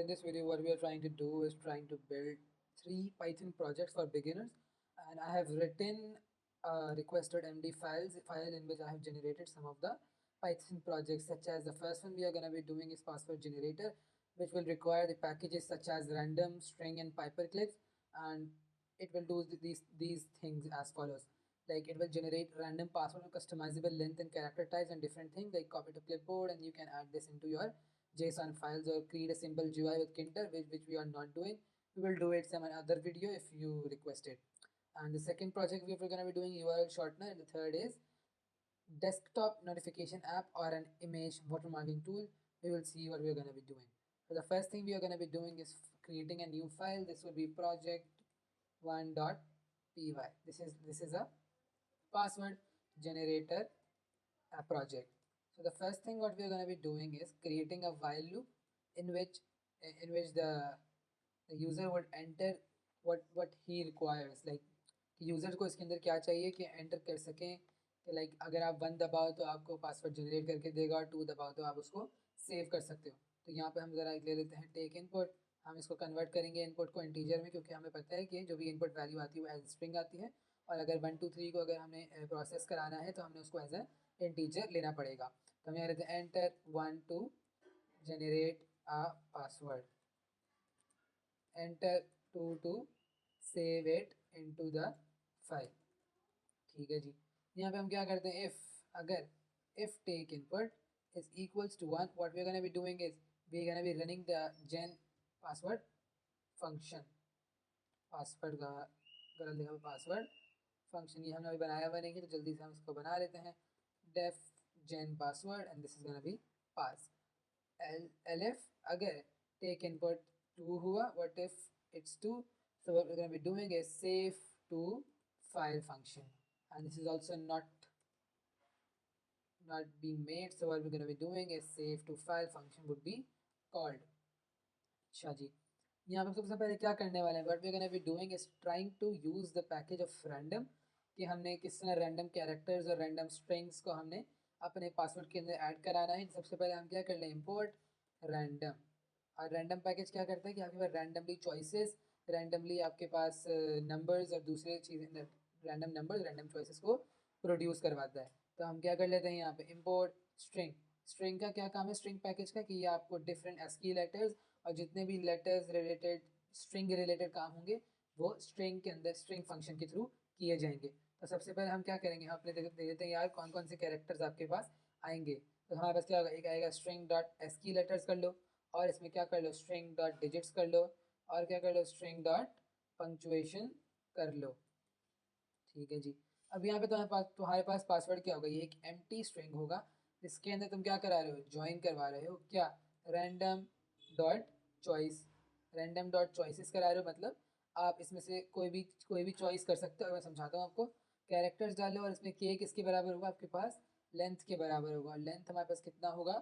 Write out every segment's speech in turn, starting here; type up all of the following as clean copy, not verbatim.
in this video, what we are trying to do is trying to build 3 Python projects for beginners, and I have written requested MD file in which I have generated some of the Python projects, such as the first one we are going to be doing is password generator, which will require the packages such as random, string, and paperclips, and it will do these things as follows. Like it will generate random password with customizable length and character types and different things like copy to clipboard, and you can add this into your JSON files or create a simple GUI with Kinter, which we are not doing. We will do it some other video if you request it. And the second project we're going to be doing URL shortener, and the third is desktop notification app or an image watermarking tool. We will see what we're going to be doing. So the first thing we are going to be doing is creating a new file. This will be project1.py. This is a password generator project. So the first thing what we are going to be doing is creating a while loop in which the user would enter what he requires. Like user को इसके अंदर क्या चाहिए कि enter कर सकें कि like अगर आप 1 दबाओ तो आपको पासवर्ड जनरेट करके देगा और 2 दबाओ तो आप उसको सेव कर सकते हो। तो यहाँ पे हम ज़रा ले लेते हैं टेक इनपुट। हम इसको कन्वर्ट करेंगे इनपुट को इंटीजर में, क्योंकि हमें पता है कि जो भी इनपुट वैल्यू आती है वो एज स्ट्रिंग आती है, और अगर 1 2 3 को अगर हमने प्रोसेस कराना है तो हमने उसको एज ए इंटीजर लेना पड़ेगा। तो हम यहाँ लेते हैं enter 1 2 generate a password, enter 2 2 save it into the file. ठीक है जी। यहाँ पे हम क्या करते हैं, अगर if take input is equals to 1, what we are gonna be doing is we are gonna be running the gen password function. Password का गलत लिखा, पासवर्ड फंक्शन ये हमने अभी बनाया हुआ नहीं है, तो जल्दी से हम इसको बना लेते हैं। Def gen password and this is gonna be pass. elif अगर टेक इनपुट 2 हुआ, what if it's 2, so what we're going to be doing is save to file function, and this is also not being made, so what we're going to be doing is save to file function would be called। अच्छा जी, यहाँ पे सबसे पहले क्या करने वाले हैं, what we're going to be doing is trying to use the package of random, कि हमने किस तरह रैंडम कैरेक्टर्स और रैंडम स्ट्रिंग्स को हमने अपने पासवर्ड के अंदर ऐड कराना है। सबसे पहले हम क्या कर लें, इम्पोर्ट रैंडम। और रैंडम पैकेज क्या करता है कि आपके पास रैंडमली चॉइसेस, रैंडमली आपके पास नंबर्स और दूसरे चीज़ें, रैंडम नंबर्स रैंडम चॉइसेस को प्रोड्यूस करवाता है। तो हम क्या कर लेते हैं यहाँ पे इम्पोर्ट स्ट्रिंग। स्ट्रिंग का क्या काम है स्ट्रिंग पैकेज का, कि ये आपको डिफरेंट ASCII लेटर्स और जितने भी लेटर्स रिलेटेड स्ट्रिंग रिलेटेड काम होंगे वो स्ट्रिंग के अंदर स्ट्रिंग फंक्शन के थ्रू किए जाएंगे। तो सबसे पहले हम क्या करेंगे, हम अपने दे देते हैं यार कौन कौन से कैरेक्टर्स आपके पास आएंगे। तो हमारे पास क्या होगा, एक आएगा स्ट्रिंग डॉट ASCII लेटर्स कर लो, और इसमें क्या कर लो स्ट्रिंग डॉट डिजिट्स कर लो, और क्या कर लो स्ट्रिंग डॉट पंक्चुएशन कर लो। ठीक है जी। अब यहाँ पे तुम्हारे पास पासवर्ड क्या होगा, ये एक एम्प्टी स्ट्रिंग होगा, इसके अंदर तुम क्या करा रहे हो, ज्वाइन करवा रहे हो क्या, random dot choice, random dot choices करा रहे हो। मतलब आप इसमें से कोई भी चॉइस कर सकते हो। मैं समझाता हूँ आपको। कैरेक्टर्स डालो और इसमें के किसके बराबर होगा, आपके पास लेंथ के बराबर होगा। लेंथ हमारे पास कितना होगा,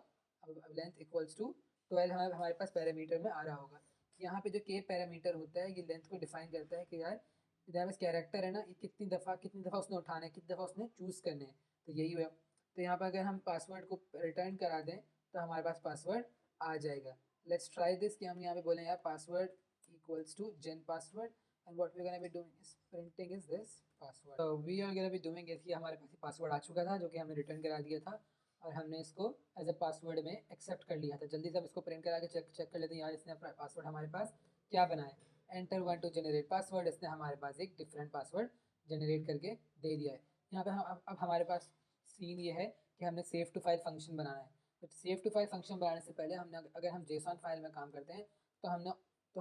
अब लेंथ इक्वल्स टू 12 हमारे पास पैरामीटर में आ रहा होगा। यहाँ पे जो के पैरामीटर होता है ये लेंथ को डिफाइन करता है कि यार इधर बस कैरेक्टर है ना, ये कितनी दफ़ा उसने उठाना है, कितनी दफ़ा उसने चूज़ करने हैं, तो यही हुआ। तो यहाँ पर अगर हम पासवर्ड को रिटर्न करा दें तो हमारे पास पासवर्ड आ जाएगा। लेट्स ट्राई दिस, कि हम यहाँ पे बोलें यार password equals to gen password, and what we gonna be doing is printing is this password. तो we are gonna be doing is कि हमारे पास पासवर्ड आ चुका था जो कि हमने रिटर्न करा दिया था, और हमने इसको एज अ पासवर्ड में एक्सेप्ट कर लिया था। जल्दी से हम इसको प्रिंट करा के चेक कर लेते हैं यार इसने पासवर्ड हमारे पास क्या बनाया है। एंटर 1 टू जनरेट पासवर्ड, इसने हमारे पास एक डिफरेंट पासवर्ड जनरेट करके दे दिया है। यहाँ पे हम अब हमारे पास सीन ये है कि हमने सेव टू फाइल फंक्शन बनाना है। तो सेव टू फाइल फंक्शन बनाने से पहले हमने अगर हम जेसॉन फाइल में काम करते हैं तो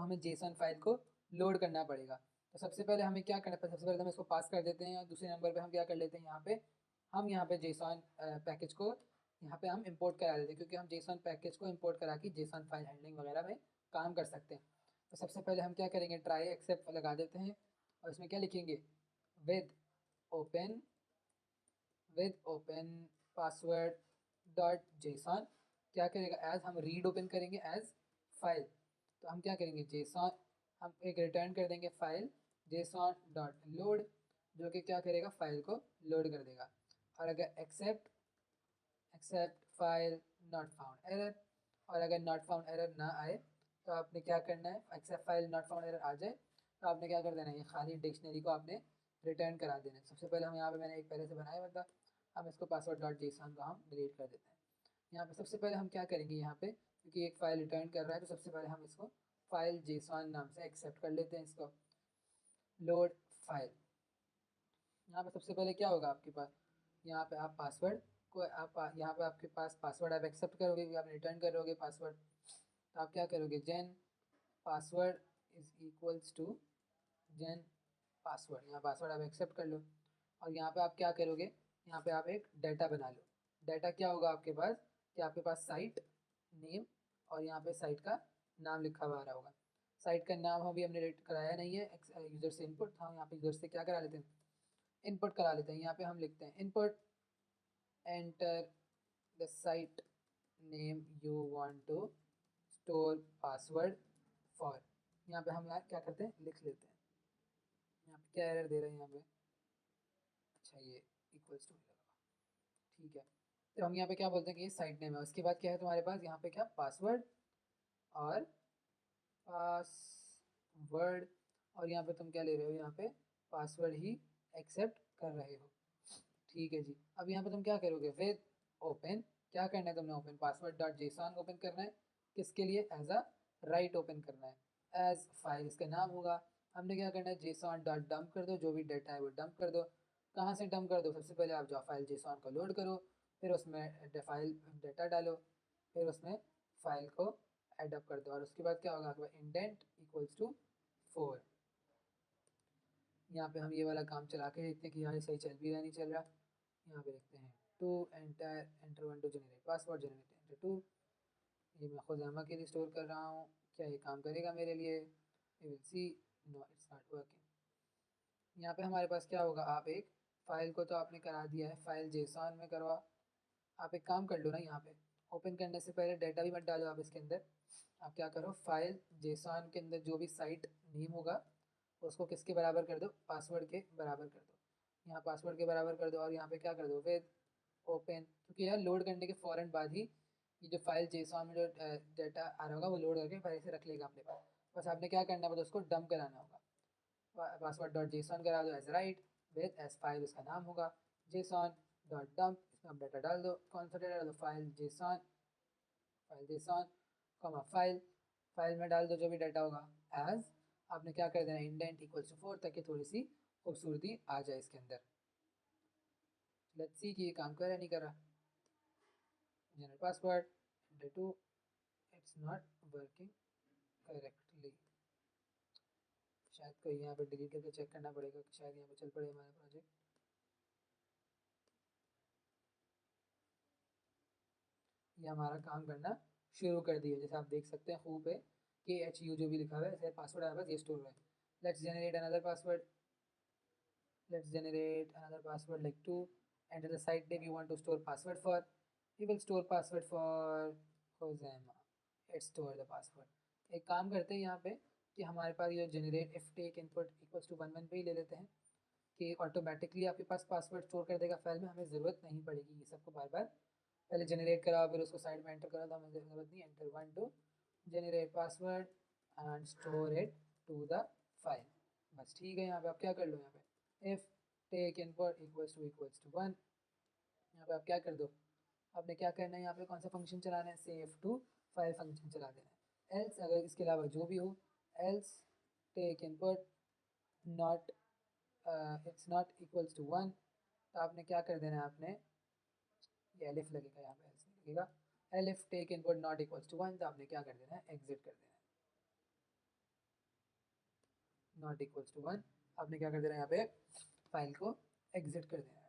हमें जेसॉन फाइल को लोड करना पड़ेगा। तो सबसे पहले हमें क्या करना पड़ेगा, सबसे पहले हम इसको पास कर देते हैं, और दूसरे नंबर पर हम क्या कर लेते हैं, यहाँ पे जेसॉन पैकेज को यहाँ पे हम इंपोर्ट करा देते हैं, क्योंकि हम जेसॉन पैकेज को इंपोर्ट करा के जेसॉन फाइल हैंडलिंग वगैरह में काम कर सकते हैं। तो सबसे पहले हम क्या करेंगे, ट्राई एक्सेप्ट लगा देते हैं, और इसमें क्या लिखेंगे, with open password dot JSON. क्या करेगा, एज हम रीड ओपन करेंगे एज फाइल। तो हम क्या करेंगे, जेसॉन हम एक रिटर्न कर देंगे फाइल जेसॉन डॉट लोड, जो कि क्या करेगा फाइल को लोड कर देगा। और अगर except file not found error, और अगर नॉट फाउंड एरर ना आए तो आपने क्या करना है, except file not found error आ जाए तो आपने क्या कर देना है, ये खाली डिक्शनरी को आपने रिटर्न करा देना है। सबसे पहले हम यहाँ पे मैंने एक पहले से बनाया हुआ था, हम इसको पासवर्ड डॉट जेसन को हम डिलीट कर देते हैं। यहाँ पे सबसे पहले हम क्या करेंगे, यहाँ पे क्योंकि एक फ़ाइल रिटर्न कर रहा है तो सबसे पहले हम इसको फाइल जेसन नाम से एक्सेप्ट कर लेते हैं इसको। लोड फाइल, यहाँ पे सबसे पहले क्या होगा आपके पास, यहाँ पे आप पासवर्ड को आप यहाँ पे आपके पास पासवर्ड आप एक्सेप्ट करोगे, आप रिटर्न करोगे पासवर्ड, तो आप क्या करोगे, gen password is equals to gen password, यहाँ पासवर्ड आप एक्सेप्ट कर लो। और यहाँ पे आप क्या करोगे, यहाँ पे आप एक डाटा बना लो। डाटा क्या होगा आपके पास, कि आपके पास साइट नेम और यहाँ पे साइट का नाम लिखा हुआ आ रहा होगा। साइट का नाम अभी हमने रेट कराया नहीं है, यूज़र से इनपुट था, यहाँ पे यूज़र से क्या करा लेते हैं, इनपुट करा लेते हैं। यहाँ पे हम लिखते हैं input enter the site name you want to store password for. यहाँ पे हम यहाँ क्या करते हैं, लिख लेते हैं। यहाँ पे क्या एरर दे रहे हैं यहाँ पे, अच्छा ये इक्वल्स टू लगा, ठीक है। तो हम यहाँ पे क्या बोलते हैं कि ये साइट नेम है, उसके बाद क्या है तुम्हारे पास यहाँ पे क्या, पासवर्ड और पासवर्ड, और यहाँ पे तुम क्या ले रहे हो, यहाँ पे पासवर्ड ही एक्सेप्ट कर रहे हो, ठीक है जी। अब यहाँ पे तुम क्या करोगे, विद ओपन, क्या करना है तुमने, open password dot JSON open करना है, किसके लिए, एज अ राइट ओपन करना है, एज फाइल इसका नाम होगा। हमने क्या करना है, जेसन डॉट डंप कर दो, जो भी डाटा है वो डंप कर दो। कहाँ से डंप कर दो, सबसे पहले आप जो फाइल जेसन को लोड करो, फिर उसमें फाइल डाटा डालो, फिर उसमें फाइल को एडअप कर दो, और उसके बाद क्या होगा आपके पास, इंडेंट इक्वल्स टू 4। यहाँ पे हम ये वाला काम चला के देखते हैं कि यहाँ सही चल भी रहा नहीं चल रहा। यहाँ पे देखते हैं to enter enter one to generate password generate enter two, ये मैं खुजामा के लिए स्टोर कर रहा हूँ, क्या ये काम करेगा मेरे लिए, we will see, no it's not working. यहाँ पे हमारे पास क्या होगा, आप एक फ़ाइल को तो आपने करा दिया है, फाइल जेसन में करवा, आप एक काम कर लो ना, यहाँ पे ओपन करने से पहले डाटा भी मत डालो आप इसके अंदर, आप क्या करो, फाइल जेसन के अंदर जो भी साइट नेम होगा उसको किसके बराबर कर दो, पासवर्ड के बराबर कर दो। यहाँ पासवर्ड के बराबर कर दो, और यहाँ पे क्या कर दो, विद ओपन, क्योंकि यार लोड करने के फ़ौरन बाद ही ये जो फाइल जेसन में जो डाटा आ रहा होगा वो लोड करके पहले से रख लेगा अपने पास, बस आपने क्या करना है, बस उसको डंप कराना होगा। पासवर्ड डॉट जेसन करा दो as write, with as file उसका नाम होगा, जेसन डॉट डंप, इसमें आप डाटा डाल दो, कौन सा डाटा डाल दो, file Jason comma file, file में डाल दो जो भी डाटा होगा, एज आपने क्या कर देना, इंडेंट इक्वल्स टू 4, ताकि थोड़ी सी खूबसूरती आ जाए इसके अंदर। लेट्स सी कि ये काम कर रहा है नहीं कर रहा। General password enter two, it's not working correctly, शायद कोई यहाँ पे डिलीट करके चेक करना पड़ेगा कि शायद यहाँ पे चल पड़े हमारा प्रोजेक्ट। ये हमारा काम करना शुरू कर दिया, जैसे आप देख सकते हैं, हु पे KHU जो भी लिखा हुआ है, जैसे पासवर्ड आया बस ये स्टोर हुआ है। Let's generate another password, let's generate another password like 2, enter the site name you want to store password for, we will store password for Hosema, let's store the password। एक काम करते हैं यहाँ पे कि हमारे पास ये generate if take input equals to 1 1 पे ही ले लेते हैं कि ऑटोमेटिकली आपके पास पासवर्ड स्टोर कर देगा फाइल में, हमें ज़रूरत नहीं पड़ेगी ये सबको बार बार पहले जनरेट कराओ फिर उसको साइड में एंटर करो, तो हमें ज़रूरत नहीं, enter 1 2 generate password and store it to the file, बस ठीक है। यहाँ पे आप क्या कर लो, यहाँ पे if take input equals to 1, यहाँ पे आप क्या कर दो, आपने क्या करना है, यहाँ पे कौन सा फंक्शन चलाना है, सेव टू फाइल फंक्शन चला देना है। एल्स अगर इसके अलावा जो भी हो, else take input not it's not equals to 1, तो आपने क्या कर देना है, आपने ये एलिफ लगेगा यहाँ पे, एल्स नहीं लगेगा, elif take input not equals to 1, तो आपने क्या कर देना है, एग्जिट कर देना है, नॉट इक्वल्स टू 1, आपने क्या कर देना है, यहाँ पे फाइल को एग्जिट कर देना है।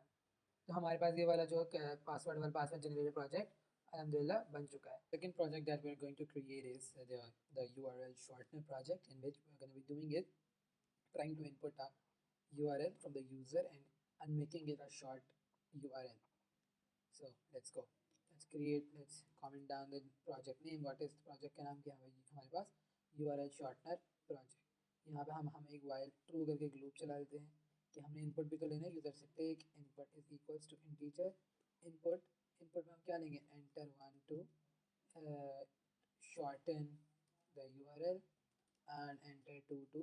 तो हमारे पास ये वाला जो पासवर्ड जनरेटर प्रोजेक्ट अलहमदिल्ला बन चुका है। Second project that we are going to create is the URL shortener project, in which we are going to be doing it, trying to input a URL from the user and making it a short URL. So let's go, let's comment down the project name, what is project का नाम क्या है हमारे पास, URL shortener project। यहाँ पे हम एक while true करके एक लूप चला देते हैं कि हमने इनपुट भी तो लेना है यूज़र से, take input is equals to integer input, input में हम क्या लेंगे, enter 1 2 shorten the URL and enter to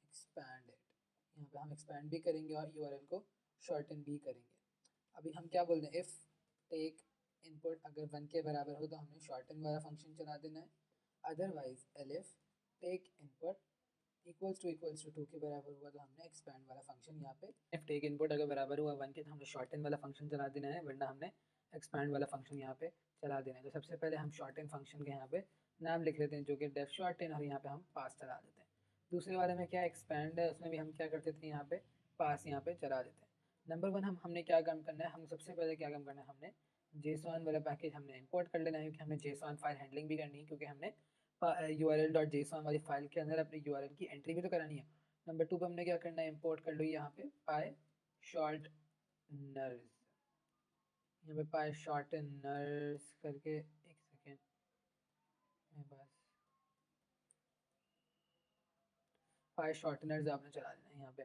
expand it। यहाँ पे हम expand भी करेंगे और URL को shorten भी करेंगे। अभी हम क्या बोल रहे हैं, if take input अगर 1 के बराबर हो तो हमने shorten वाला फंक्शन चला देना है, otherwise elif take input equals to 2 के बराबर हुआ तो हमने expand वाला फंक्शन यहाँ पे if take input अगर बराबर हुआ 1 के तो हमने shorten वाला फंक्शन चला देना है, वरना हमने expand वाला फंक्शन यहाँ पे चला देना है। तो सबसे पहले हम shorten फंक्शन के यहाँ पे नाम लिख लेते हैं जो कि def shorten, और यहाँ पे हम पास चला देते हैं। दूसरे वाले में क्या expand है, उसमें भी हम क्या करते थे, यहाँ पे पास यहाँ पे चला देते हैं। नंबर 1 हमने क्या काम करना है, हम सबसे पहले क्या काम करना है, हमने JSON वाला पैकेज हमने इंपोर्ट कर लेना है, क्योंकि हमने JSON फाइल हैंडलिंग भी करनी है, क्योंकि हमने url.json वाली फाइल के अंदर अपनी URL की एंट्री भी तो करानी है। नंबर 2 पे हमने क्या करना है, इंपोर्ट कर लो यहाँ पे PyShorteners, यहाँ पे PyShorteners करके, एक सेकेंड मेरे पास PyShorteners आपने चला देना है। यहाँ पे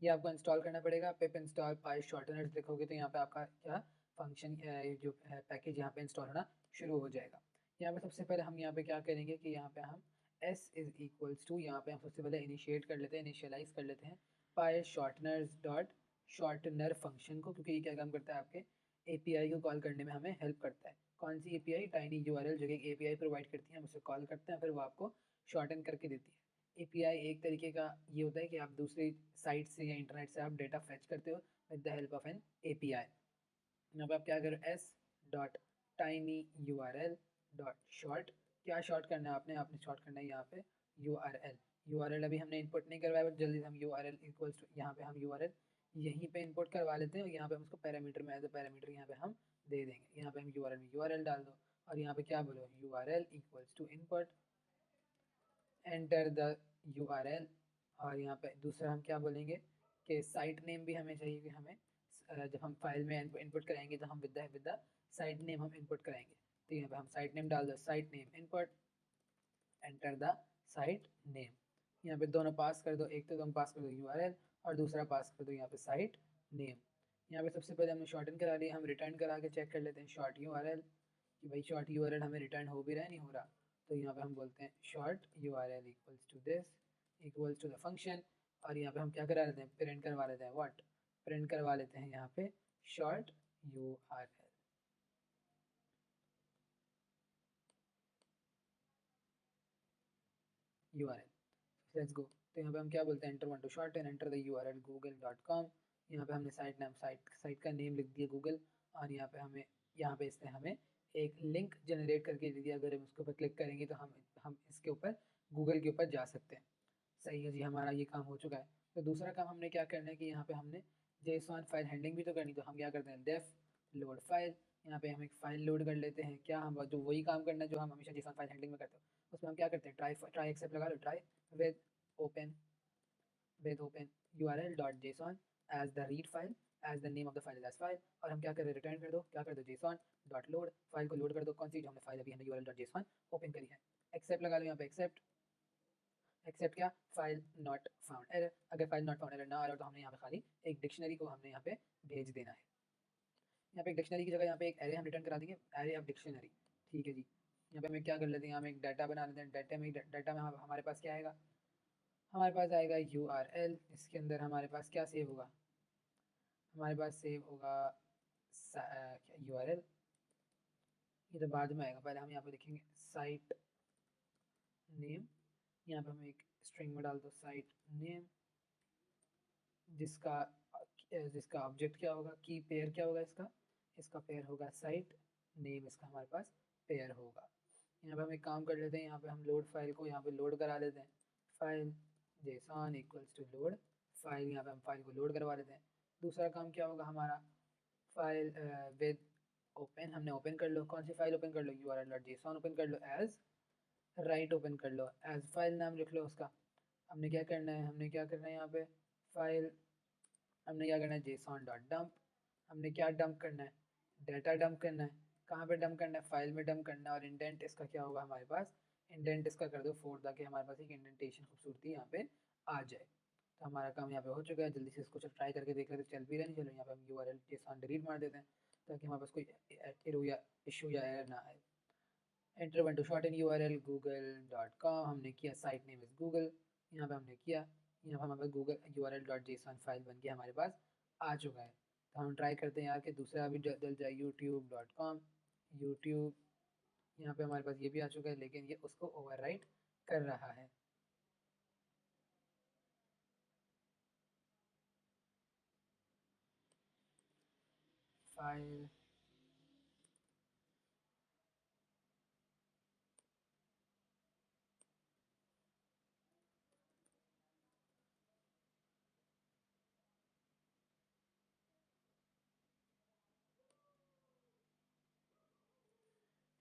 ये आपको इंस्टॉल करना पड़ेगा, पिप इंस्टॉल PyShorteners लिखोगे तो यहाँ पे आपका क्या फंक्शन जो है पैकेज यहाँ पे इंस्टॉल होना शुरू हो जाएगा। यहाँ पे सबसे पहले हम यहाँ पे क्या करेंगे कि यहाँ पे हम s इज इक्वल्स टू, यहाँ पे हम सबसे पहले इनिशिएट कर लेते हैं, इनिशियलाइज कर लेते हैं PyShorteners डॉट शॉर्टनर फंक्शन को, क्योंकि ये क्या काम करता है, आपके API को कॉल करने में हमें हेल्प करता है। कौन सी API? TinyURL जो कि एक API प्रोवाइड करती है, हम उसे कॉल करते हैं, फिर वो आपको शॉर्टन करके देती है। API एक तरीके का ये होता है कि आप दूसरी साइट से या इंटरनेट से आप डेटा फेच करते हो with the help of an API। यहाँ पे आप क्या करो, s dot tiny URL dot short, क्या शॉर्ट करना है आपने शॉर्ट करना है यहाँ पे URL अभी हमने इंपुट नहीं करवाया, बट जल्दी से हम URL इक्वल्स टू, यहाँ पे हम URL यहीं पे इंपोर्ट करवा लेते हैं, और यहाँ पे हम उसको पैरामीटर में एज अ पैरामीटर यहाँ पे हम दे देंगे। यहाँ पे हम URL में URL डाल दो, और यहाँ पे क्या बोलो, URL equals to input, enter the URL। और यहाँ पे दूसरा हम क्या बोलेंगे कि साइट नेम भी हमें चाहिए, कि हमें जब हम फाइल में इनपुट कराएंगे तो हम विद द साइट नेम हम इनपुट कराएंगे। तो यहाँ पे हम साइट नेम डाल दो, site name input, enter the site name. यहाँ पे दोनों पास कर दो, एक तो तुम पास कर दो URL और दूसरा पास कर दो यहाँ पे साइट नेम। यहाँ पे सबसे पहले हमने शॉर्टन करा लिया, हम रिटर्न करा के चेक कर लेते हैं शॉर्ट URL कि भाई शॉर्ट URL हमें रिटर्न हो भी रहा है नहीं हो रहा। तो यहाँ पे हम बोलते हैं short URL equals to this equals to the function, और यहाँ पे हम क्या करा लेते हैं, प्रिंट करवा लेते हैं, व्हाट प्रिंट करवा लेते हैं यहाँ पे शॉर्ट URL। Let's go. तो यहाँ पे हम क्या बोलते हैं, enter one to shorten, enter the URL google.com। यहाँ पे हमने साइट नाम साइट का नेम लिख दिया गूगल, और यहाँ पे हमें यहाँ पे इसने हमें एक लिंक जनरेट करके दे दिया। अगर हम इसके ऊपर क्लिक करेंगे तो हम इसके ऊपर गूगल के ऊपर जा सकते हैं। सही है जी, हमारा ये काम हो चुका है। तो दूसरा काम हमने क्या करना है कि यहाँ पे हमने JSON फाइल हैंडलिंग भी तो करनी, तो हम क्या करते हैं, डेफ लोड फाइल। यहाँ पे हम एक फाइल लोड कर लेते हैं, क्या हम जो वही काम करना है जो हम हमेशा JSON फाइल हैंडलिंग में करते हैं। उसमें हम क्या करते हैं, ट्राई एक्सेप्ट लगा लो, try with open url.json as the read file, as the name of the file is as file। और हम क्या कर रहे हैं, रिटर्न कर दो, क्या कर दो, JSON डॉट लोड, फाइल को लोड कर दो, कौन सी जो हमने फाइल अभी हमने url.json ओपन करी है। एक्सेप्ट लगा लो यहाँ पे, एक्सेप्ट क्या, फाइल नॉट फाउंड एरर। अगर फाइल नॉट फाउंड एरर ना आ रहा तो हमने यहाँ पे खाली एक डिक्शनरी को हमने यहाँ पे भेज देना है। यहाँ पे एक डिक्शनरी की जगह यहाँ पे एक एरे हम रिटर्न करा देंगे, एरे ऑफ डिक्शनरी। ठीक है जी। यहाँ पे हमें क्या कर लेते हैं, हम एक डाटा बना लेते हैं, डाटा में हमारे पास क्या आएगा, हमारे पास आएगा URL। इसके अंदर हमारे पास क्या सेव होगा, हमारे पास सेव होगा URL, ये तो बाद में आएगा, पहले हम यहाँ पे लिखेंगे साइट नेम। यहाँ पे हम एक स्ट्रिंग में डाल दो साइट नेम, जिसका जिसका ऑब्जेक्ट क्या होगा, की पेयर क्या होगा, इसका पेयर होगा साइट नेम, इसका हमारे पास पेयर होगा। यहाँ पे हम एक काम कर लेते हैं, यहाँ पे हम लोड फाइल को यहाँ पे लोड करा लेते हैं, file JSON equals to load file, यहाँ पे हम फाइल को लोड करवा लेते हैं। दूसरा काम क्या होगा हमारा, फाइल विद ओपन, हमने ओपन कर लो, कौन सी फाइल ओपन कर लो, url.json ओपन कर लो, एज राइट ओपन कर लो, एज फाइल नाम लिख लो उसका। हमने क्या करना है, यहाँ पे फाइल, हमने क्या करना है, JSON.dump, हमने क्या डंप करना है, डाटा डंप करना है। कहाँ पे डंप करना है, फाइल में डंप करना है। और इंडेंट इसका क्या होगा हमारे पास, इंडेंट इसका कर दो 4, ताकि हमारे पास एक इंडेंटेशन खूबसूरती यहाँ पे आ जाए। तो हमारा काम यहाँ पे हो चुका है। जल्दी से इसको ट्राई करके देख लेते, चल भी रहा नहीं, चलो यहाँ पे हम URL JSON डिलीट मार देते हैं, ताकि हमारे पास कोई एरर या इशू या एरर ना आए। Enter one to short in URL google.com, हमने किया, साइट नेम इज़ गूगल, यहाँ पे हमने किया, यहाँ पर हमारे पास गूगल url.json फाइल बन के हमारे पास आ चुका है। तो हम ट्राई करते हैं यार कि दूसरा भी डल जाए, youtube.com, यूट्यूब, यहाँ पे हमारे पास ये भी आ चुका है, लेकिन ये उसको ओवरराइट कर रहा है। File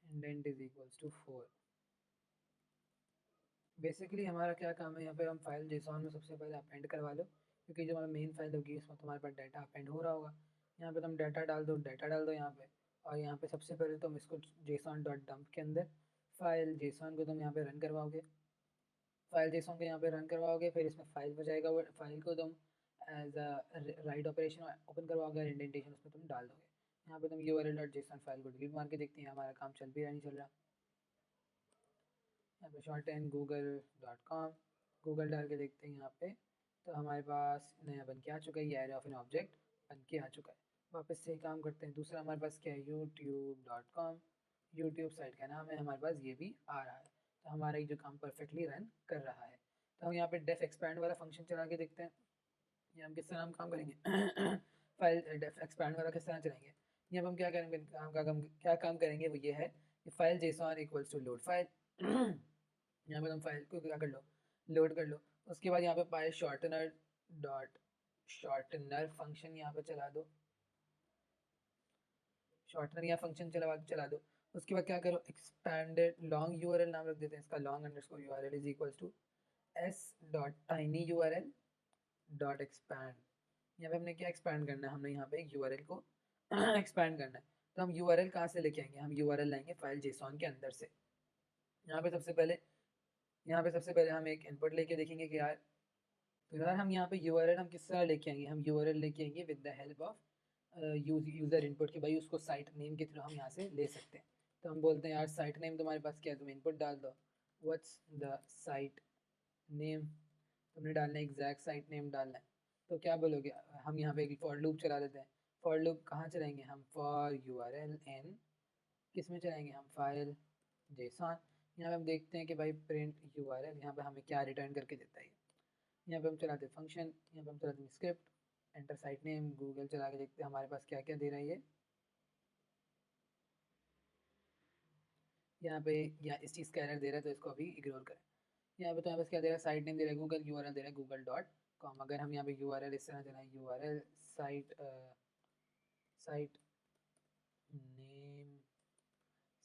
indent is equals to 4। Basically हमारा क्या काम है, यहाँ पे हम फाइल जेसॉन में सबसे पहले अपेंड करवा लो, क्योंकि जो हमारा मेन फाइल होगी उसमें तुम्हारे पास डाटा अपेंड हो रहा होगा। यहाँ पे तुम डाटा डाल दो, डाटा डाल दो यहाँ पे, और यहाँ पे सबसे पहले तुम इसको जेसॉन डॉट डम्प के अंदर फाइल जेसॉन को तुम यहाँ पे रन करवाओगे, फाइल जेसॉन को यहाँ पे रन करवाओगे, फिर इसमें फाइल बजाएगा, वो फाइल को तुम as a write operation open करवाओगे और इंडेंटेशन उसमें तुम डाल दोगे। यहाँ पे तुम url.json फाइल को डिलीट मार के देखते हैं हमारा काम चल भी रहा नहीं चल रहा। यहाँ पे शॉर्ट एंड google.com, गूगल डाल के देखते हैं यहाँ पे, तो हमारे पास नया बन के आ चुका है, ये एरे ऑफ एन ऑब्जेक्ट बन के आ चुका है। वापस से काम करते हैं, दूसरा हमारे पास क्या है, youtube.com, यूट्यूब साइट का नाम है, हमारे पास ये भी आ रहा है, तो हमारा ये जो काम परफेक्टली रन कर रहा है। तो हम यहाँ पे डेफ एक्सपैंड वाला फंक्शन चला के देखते हैं, ये हम किस तरह हम काम करेंगे फाइल डेफ एक्सपैंड वाला किस तरह चलाएंगे। यहाँ पर हम क्या करेंगे, क्या काम करेंगे वो ये है कि file json equals to load file, यहाँ पे तुम फाइल को क्या कर लो, लोड कर लो। उसके बाद यहाँ पे पाए शॉर्टनर डॉट शॉर्टनर फंक्शन यहाँ पे चला दो, शॉर्टनर यहाँ फंक्शन चला दो। उसके बाद क्या करो, एक्सपैंडेड लॉन्ग यूआरएल नाम रख देते हैं इसका, long underscore URL is equals to s dot tiny URL dot expand. यहाँ पे हमने क्या एक्सपैंड करना है, हमने यहाँ पे एक यूआरएल को एक्सपैंड करना है। तो हम यूआरएल कहाँ से लेके आएंगे, हम यूआरएल लाएंगे फाइल जेसॉन के अंदर से। यहाँ पे सबसे पहले हम एक इनपुट लेके देखेंगे कि यार, तो यार हम यहाँ पे यूआरएल हम किस तरह लेके आएंगे, हम यूआरएल लेके आएंगे with the help of user input के, भाई उसको साइट नेम के थ्रू हम यहाँ से ले सकते हैं। तो हम बोलते हैं यार साइट नेम तुम्हारे पास क्या है, तुम इनपुट डाल दो, व्हाट्स द साइट नेम, तुमने डालना है एग्जैक्ट साइट नेम डालना है। तो क्या बोलोगे, हम यहाँ पे एक फॉर लूप चला देते हैं। फॉर लूप कहाँ चलाएंगे हम, फॉर यूआरएल एन, किस में चलाएंगे हम, फाइल जेसॉन। यहाँ पे हम देखते हैं कि भाई प्रिंट यूआरएल, यहाँ पे हमें क्या रिटर्न करके देता है। यहाँ पे हम चलाते हैं फंक्शन, यहाँ पे हम चलाते हैं script, enter site name, Google चला के देखते हैं हमारे पास क्या क्या दे रहा है ये। यहाँ पे या इस चीज़ का एरर दे रहा है, तो इसको अभी इग्नोर करें। यहाँ पे तो यहाँ पे क्या दे रहा है, साइट नेम दे रहा है गूगल, यूआरएल दे रहा है google.com। अगर हम यहाँ पे यूआरएल इस तरह चलाएं, URL site site name,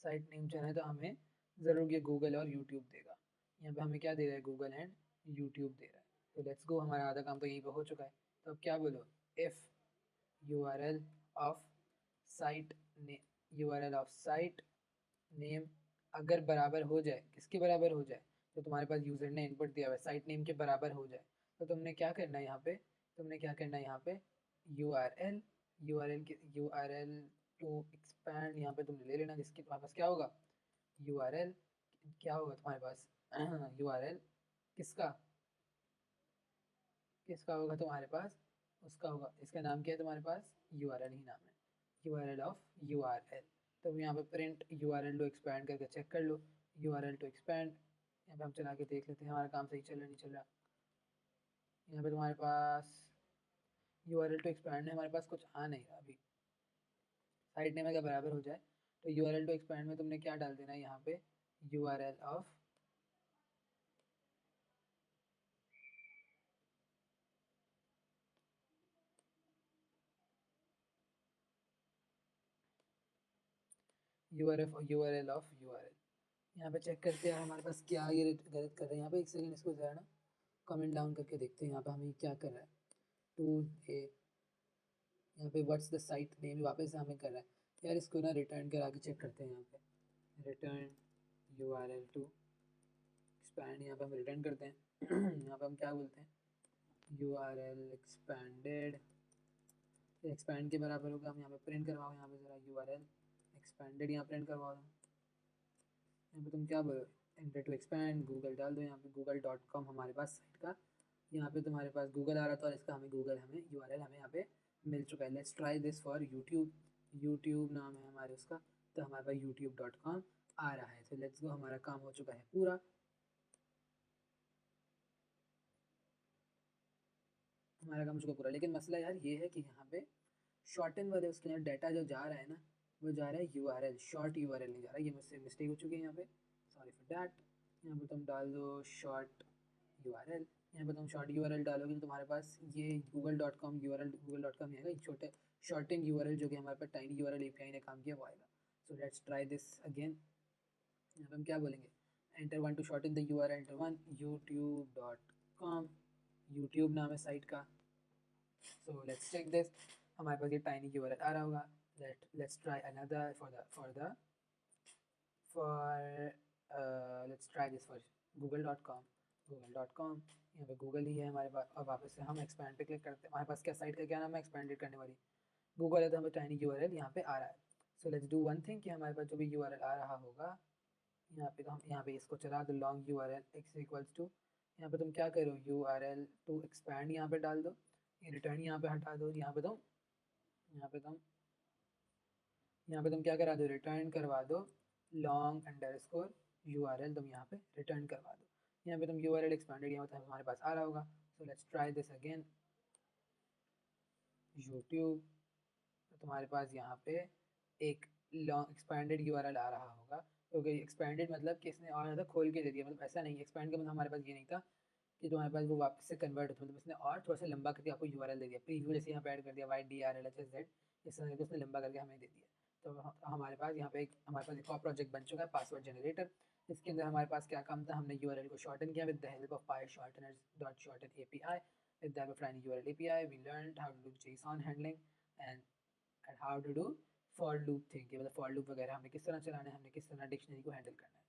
site name चलाएं, तो हमें ज़रूर ये गूगल और यूट्यूब देगा। यहाँ पे हमें क्या दे रहा है, गूगल एंड यूट्यूब दे रहा है। तो लेट्स गो, हमारा आधा काम तो यहीं पे हो चुका है। तो अब क्या बोलो, इफ़ URL ऑफ साइट ने URL ऑफ साइट नेम अगर बराबर हो जाए, किसके बराबर हो जाए, तो तुम्हारे पास यूज़र ने इनपुट दिया हुआ है साइट नेम के बराबर हो जाए, तो तुमने क्या करना है यहाँ पे, तुमने क्या करना है यहाँ पे, URL URL के URL टू एक्सपैंड यहाँ पे तुमने ले लेना, जिसके तुम्हारे पास क्या होगा, URL क्या होगा तुम्हारे पास URL किसका, किसका होगा तुम्हारे पास, उसका होगा, इसका नाम क्या है तुम्हारे पास, URL ही नाम है, URL ऑफ URL। तो यहाँ पे प्रिंट URL टू एक्सपैंड करके चेक कर लो, URL टू एक्सपैंड, यहाँ पे हम चला के देख लेते हैं हमारा काम सही चल रहा नहीं चल रहा। यहाँ पे तुम्हारे पास URL टू एक्सपैंड है, हमारे पास कुछ आ नहीं रहा अभी, साइट नेम अगर बराबर हो जाए तो URL टू एक्सपैंड में तुमने क्या डाल देना है यहाँ पे, URL of URL of URL। यहाँ पे चेक करते हैं हमारे पास क्या ये गलत कर रहे हैं। यहाँ पे एक सेकंड इसको जरा ना कमेंट डाउन करके देखते हैं यहाँ पे हमें क्या कर रहा है। टू ए यहाँ पे व्हाट्स द साइट नेम वापस से हमें कर रहा है यार, इसको ना रिटर्न करा के चेक करते हैं। यहाँ पे रिटर्न URL टू एक्सपैंड, यहाँ पे हम रिटर्न करते हैं यहाँ पे हम क्या बोलते हैं, URL एक्सपैंडेड, एक्सपैंड के बराबर होगा, हम यहाँ पे प्रिंट करवाओ, यहाँ पे ज़रा URL एक्सपैंडेड यहाँ प्रिंट करवा रहा हूँ। यहाँ पे तुम क्या बोलो, एंटर टू एक्सपैंड गूगल डाल दो, यहाँ पे google.com हमारे पास साइट का, यहाँ पे तुम्हारे पास गूगल आ रहा था और इसका हमें गूगल हमें यूआरएल हमें यहाँ पे मिल चुका है। Let's try this for YouTube, YouTube नाम है हमारे उसका, तो हमारे पास youtube.com आ रहा है। तो लेट्स गो, हमारा काम हो चुका है पूरा। हमारा काम हो चुका पूरा, लेकिन मसला यार ये है कि यहाँ पे शॉर्टन वाले उसके यहाँ डाटा जो जा रहा है ना, वो जा रहा है यूआरएल, शॉर्ट यूआरएल नहीं जा रहा है। ये मुझसे मिस्टेक हो चुकी है यहाँ पे, सॉरी फॉर दैट। यहाँ पे तुम डाल दो शॉर्ट यूआरएल, यहाँ पे तुम शॉर्ट यूआरएल डालोगे तो तुम्हारे पास ये google.com यूआरएल google.com आएगा, एक छोटे शॉर्टन यूआरएल जो कि हमारे पास टाइनी यूआरएल एपीआई ने काम किया वो आएगा। So let's try this again. यहाँ पे हम क्या बोलेंगे, enter one to shorten the URL, enter one youtube.com, YouTube नाम है साइट का। सो लेट्स चेक दिस, हमारे पास ये टाइनी यूआरएल आ रहा होगा। Let's try another for let's try this for google.com, यहाँ पे गूगल ही है हमारे पास। और वापस से हम एक्सपैंड पे क्लिक करते हैं, हमारे पास क्या साइट का क्या नाम है, एक्सपैंडेड करने वाली गूगल है, तो हमें टाइनी यूआरएल यहाँ पे आ रहा है। So let's do one thing कि हमारे पास जो भी यूआरएल आ रहा होगा यहाँ पे, तो हम यहाँ पे इसको चला दो, long URL x equals to, यहाँ पे तुम क्या करो, यूआरएल टू एक्सपैंड यहाँ पे डाल दो, ये रिटर्न यहाँ पे हटा दो, यहाँ पे तुम यहाँ पे तुम यहाँ पे तुम क्या करा दो, रिटर्न करवा दो लॉन्ग अंडरस्कोर यूआरएल, तुम यहाँ पे रिटर्न करवा दो। यहाँ पे तुम यूआरएल एक्सपैंडेड यहाँ पे हमारे पास आ रहा होगा। So let's try this again, YouTube, तो तुम्हारे पास यहाँ पे एक लॉन्ग एक्सपैंडेड यूआरएल आ रहा होगा, क्योंकि एक्सपैंडेड मतलब कि इसने और ज़्यादा खोल के दे दिया, मतलब ऐसा नहीं, एक्सपैंड का मतलब हमारे पास ये नहीं था कि तुम्हारे पास वो वापस से कन्वर्ट होता, मतलब इसने और थोड़ा सा लंबा करके आपको यूआरएल दे दिया, प्रीव्यू जैसे यहाँ पे ऐड कर दिया YDRLHSZ, इस तरह से उसने लंबा करके हमें दे दिया। तो हमारे पास यहाँ पे एक और प्रोजेक्ट बन चुका है, पासवर्ड जनरेटर। इसके अंदर हमारे पास क्या काम था, हमने यूआरएल को शॉर्टन किया with the help of PyShorteners.shorten API। With the help of tiny URL API, we learned how to do JSON handling and how to do for loop thing, कि मतलब for loop वगैरह हमें किस तरह चलाना है, हमने किस तरह डिक्शनरी को हैंडल करना है।